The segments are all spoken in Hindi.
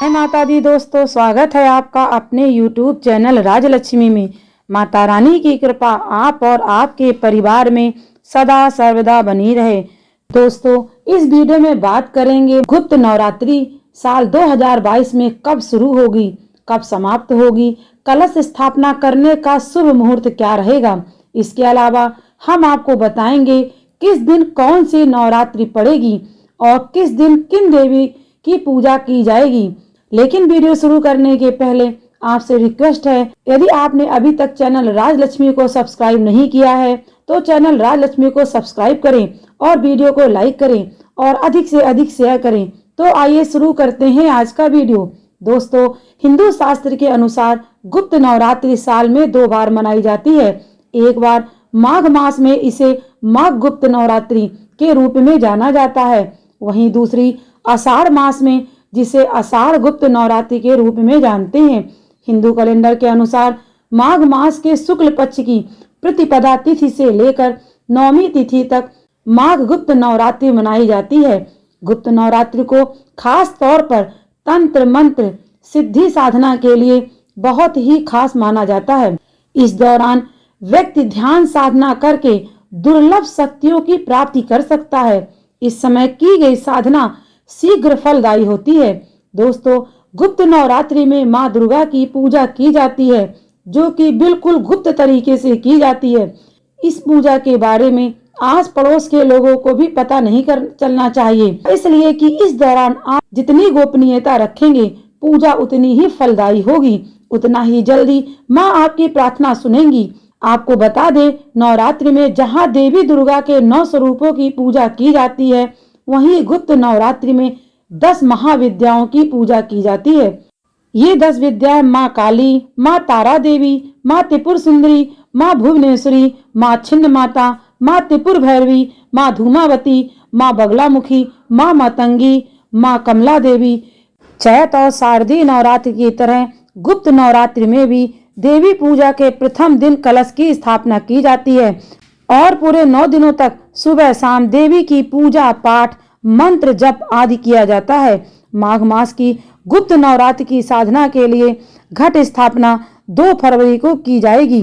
जय माता दी दोस्तों, स्वागत है आपका अपने YouTube चैनल राजलक्ष्मी में। माता रानी की कृपा आप और आपके परिवार में सदा सर्वदा बनी रहे। दोस्तों, इस वीडियो में बात करेंगे गुप्त नवरात्रि साल 2022 में कब शुरू होगी, कब समाप्त होगी, कलश स्थापना करने का शुभ मुहूर्त क्या रहेगा। इसके अलावा हम आपको बताएंगे किस दिन कौन सी नवरात्रि पड़ेगी और किस दिन किन देवी की पूजा की जाएगी। लेकिन वीडियो शुरू करने के पहले आपसे रिक्वेस्ट है, यदि आपने अभी तक चैनल राजलक्ष्मी को सब्सक्राइब नहीं किया है तो चैनल राजलक्ष्मी को सब्सक्राइब करें और वीडियो को लाइक करें और अधिक से अधिक शेयर करें। तो आइए शुरू करते हैं आज का वीडियो। दोस्तों, हिंदू शास्त्र के अनुसार गुप्त नवरात्रि साल में 2 बार मनाई जाती है। एक बार माघ मास में इसे माघ गुप्त नवरात्रि के रूप में जाना जाता है, वहीं दूसरी आषाढ़ मास में जिसे आषाढ़ गुप्त नवरात्रि के रूप में जानते हैं। हिंदू कैलेंडर के अनुसार माघ मास के शुक्ल पक्ष की प्रतिपदा तिथि से लेकर 9वीं तिथि तक माघ गुप्त नवरात्रि मनाई जाती है। गुप्त नवरात्रि को खास तौर पर तंत्र मंत्र सिद्धि साधना के लिए बहुत ही खास माना जाता है। इस दौरान व्यक्ति ध्यान साधना करके दुर्लभ शक्तियों की प्राप्ति कर सकता है। इस समय की गई साधना शीघ्र फलदायी होती है। दोस्तों, गुप्त नवरात्रि में माँ दुर्गा की पूजा की जाती है, जो कि बिल्कुल गुप्त तरीके से की जाती है। इस पूजा के बारे में आस पड़ोस के लोगों को भी पता नहीं चलना चाहिए, इसलिए कि इस दौरान आप जितनी गोपनीयता रखेंगे पूजा उतनी ही फलदायी होगी, उतना ही जल्दी माँ आपकी प्रार्थना सुनेंगी। आपको बता दें, नवरात्रि में जहाँ देवी दुर्गा के 9 स्वरूपों की पूजा की जाती है, वहीं गुप्त नवरात्रि में 10 महाविद्याओं की पूजा की जाती है। ये 10 विद्याएं माँ काली, माँ तारा देवी, माँ त्रिपुर सुंदरी, माँ भुवनेश्वरी, माँ छिन्न माता, माँ त्रिपुर भैरवी, माँ धूमावती, माँ बगलामुखी, माँ मातंगी, माँ कमला देवी। चैत और शारदीय नवरात्रि की तरह गुप्त नवरात्रि में भी देवी पूजा के प्रथम दिन कलश की स्थापना की जाती है और पूरे 9 दिनों तक सुबह शाम देवी की पूजा पाठ मंत्र जप आदि किया जाता है। माघ मास की गुप्त नवरात्रि की साधना के लिए घट स्थापना 2 फरवरी को की जाएगी।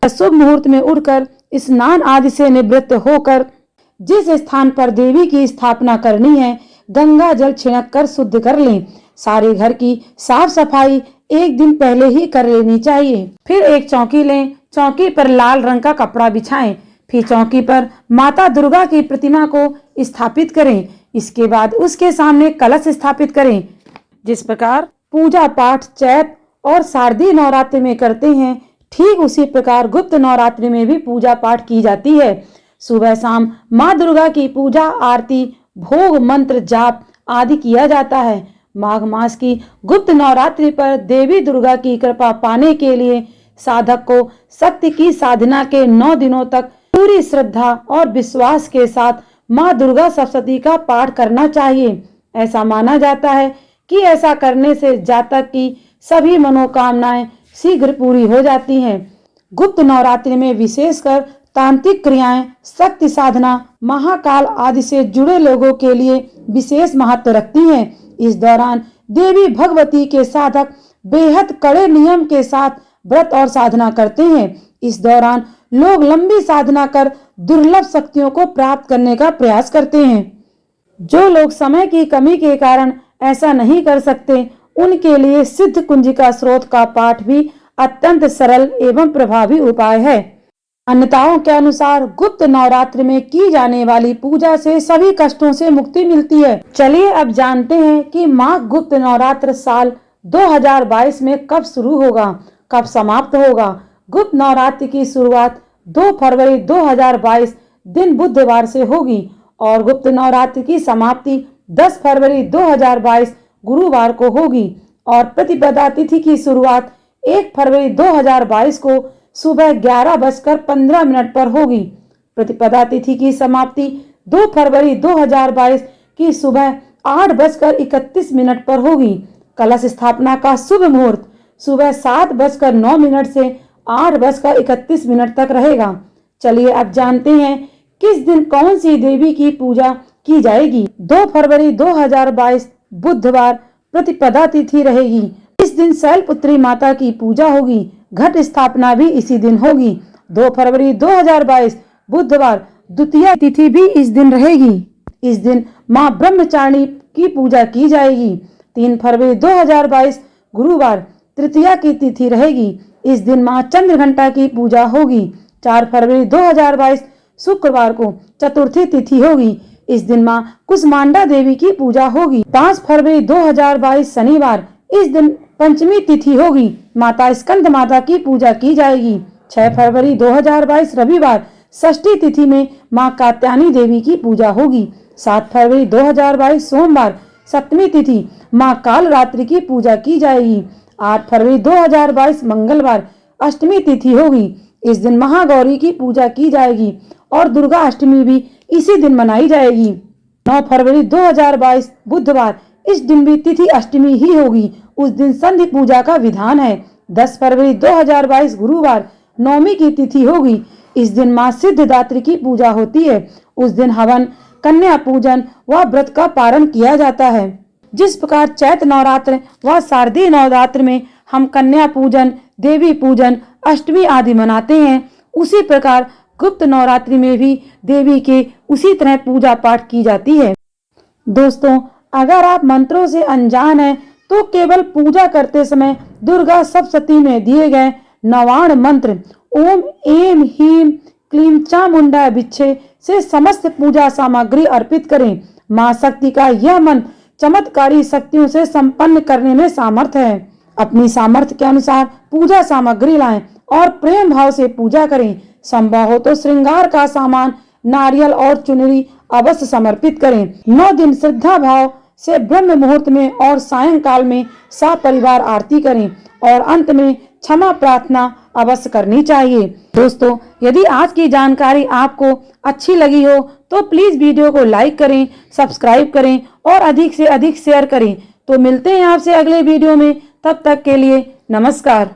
शुभ मुहूर्त में उठकर स्नान आदि से निवृत्त होकर जिस स्थान पर देवी की स्थापना करनी है गंगा जल छिड़क कर शुद्ध कर लें। सारे घर की साफ सफाई एक दिन पहले ही कर लेनी चाहिए। फिर एक चौकी लें, चौकी पर लाल रंग का कपड़ा बिछाएं, फिर चौकी पर माता दुर्गा की प्रतिमा को स्थापित करें। इसके बाद उसके सामने कलश स्थापित करें। जिस प्रकार पूजा पाठ चैत और शारदीय नवरात्रि में करते हैं, ठीक उसी प्रकार गुप्त नवरात्रि में भी पूजा पाठ की जाती है। सुबह शाम माँ दुर्गा की पूजा आरती भोग मंत्र जाप आदि किया जाता है। माघ मास की गुप्त नवरात्रि पर देवी दुर्गा की कृपा पाने के लिए साधक को शक्ति की साधना के 9 दिनों तक पूरी श्रद्धा और विश्वास के साथ माँ दुर्गा सप्तशती का पाठ करना चाहिए। ऐसा माना जाता है कि ऐसा करने से जातक की सभी मनोकामनाएं शीघ्र पूरी हो जाती हैं। गुप्त नवरात्रि में विशेषकर तांत्रिक क्रियाएं, शक्ति साधना, महाकाल आदि से जुड़े लोगों के लिए विशेष महत्व रखती हैं। इस दौरान देवी भगवती के साधक बेहद कड़े नियम के साथ व्रत और साधना करते हैं। इस दौरान लोग लंबी साधना कर दुर्लभ शक्तियों को प्राप्त करने का प्रयास करते हैं। जो लोग समय की कमी के कारण ऐसा नहीं कर सकते, उनके लिए सिद्ध कुंजिका स्रोत का पाठ भी अत्यंत सरल एवं प्रभावी उपाय है। अन्यताओं के अनुसार गुप्त नवरात्रि में की जाने वाली पूजा से सभी कष्टों से मुक्ति मिलती है। चलिए अब जानते हैं कि माघ गुप्त नवरात्र साल 2022 में कब शुरू होगा, कब समाप्त होगा। गुप्त नवरात्रि की शुरुआत 2 फरवरी 2022 दिन बुधवार से होगी और गुप्त नवरात्रि की समाप्ति 10 फरवरी 2022 गुरुवार को होगी और प्रतिपदा तिथि की शुरुआत 1 फरवरी 2022 को सुबह 11:15 पर होगी। प्रतिपदा तिथि की समाप्ति 2 फरवरी 2022 की सुबह 8:31 पर होगी। कलश स्थापना का शुभ मुहूर्त सुबह 7:09 से 8:31 तक रहेगा। चलिए अब जानते हैं किस दिन कौन सी देवी की पूजा की जाएगी। 2 फरवरी 2022 बुधवार प्रतिपदा तिथि रहेगी। इस दिन शैलपुत्री माता की पूजा होगी। घट स्थापना भी इसी दिन होगी। 2 फरवरी 2022 बुधवार द्वितीया तिथि भी इस दिन रहेगी। इस दिन मां ब्रह्मचारिणी की पूजा की जाएगी। 3 फरवरी 2022 गुरुवार तृतीया की तिथि रहेगी। इस दिन मां चंद्रघंटा की पूजा होगी। 4 फरवरी 2022 शुक्रवार को चतुर्थी तिथि होगी। इस दिन मां कुसमांडा देवी की पूजा होगी। 5 फरवरी 2022 शनिवार, इस दिन पंचमी तिथि होगी। माता स्कंद माता की पूजा की जाएगी। 6 फरवरी 2022 रविवार षष्ठी तिथि में मां कात्यायनी देवी की पूजा होगी। 7 फरवरी 2022 सोमवार सप्तमी तिथि मां कालरात्रि की पूजा की जाएगी। 8 फरवरी 2022 मंगलवार अष्टमी तिथि होगी। इस दिन महागौरी की पूजा की जाएगी और दुर्गा अष्टमी भी इसी दिन मनाई जाएगी। 9 फरवरी 2022 बुधवार, इस दिन भी तिथि अष्टमी ही होगी। उस दिन संधि पूजा का विधान है। 10 फरवरी 2022 गुरुवार नवमी की तिथि होगी। इस दिन मां सिद्धिदात्री की पूजा होती है। उस दिन हवन, कन्या पूजन व व्रत का पारण किया जाता है। जिस प्रकार चैत्र नवरात्र व शारदीय नवरात्र में हम कन्या पूजन, देवी पूजन, अष्टमी आदि मनाते हैं, उसी प्रकार गुप्त नवरात्रि में भी देवी के उसी तरह पूजा पाठ की जाती है। दोस्तों, अगर आप मंत्रों से अनजान हैं तो केवल पूजा करते समय दुर्गा सप्तशती में दिए गए 99 मंत्र ओम ऐं ह्रीं क्लीं चामुंडा बिच्छे से समस्त पूजा सामग्री अर्पित करें। मां शक्ति का यह मंत्र चमत्कारी शक्तियों से संपन्न करने में सामर्थ है। अपनी सामर्थ्य के अनुसार पूजा सामग्री लाएं और प्रेम भाव से पूजा करें। संभव हो तो श्रृंगार का सामान, नारियल और चुनरी अवश्य समर्पित करें। 9 दिन श्रद्धा भाव से ब्रह्म मुहूर्त में और सायंकाल में सपरिवार आरती करें और अंत में क्षमा प्रार्थना अवश्य करनी चाहिए। दोस्तों, यदि आज की जानकारी आपको अच्छी लगी हो तो प्लीज वीडियो को लाइक करें, सब्सक्राइब करें और अधिक से अधिक शेयर करें। तो मिलते हैं आपसे अगले वीडियो में। तब तक के लिए नमस्कार।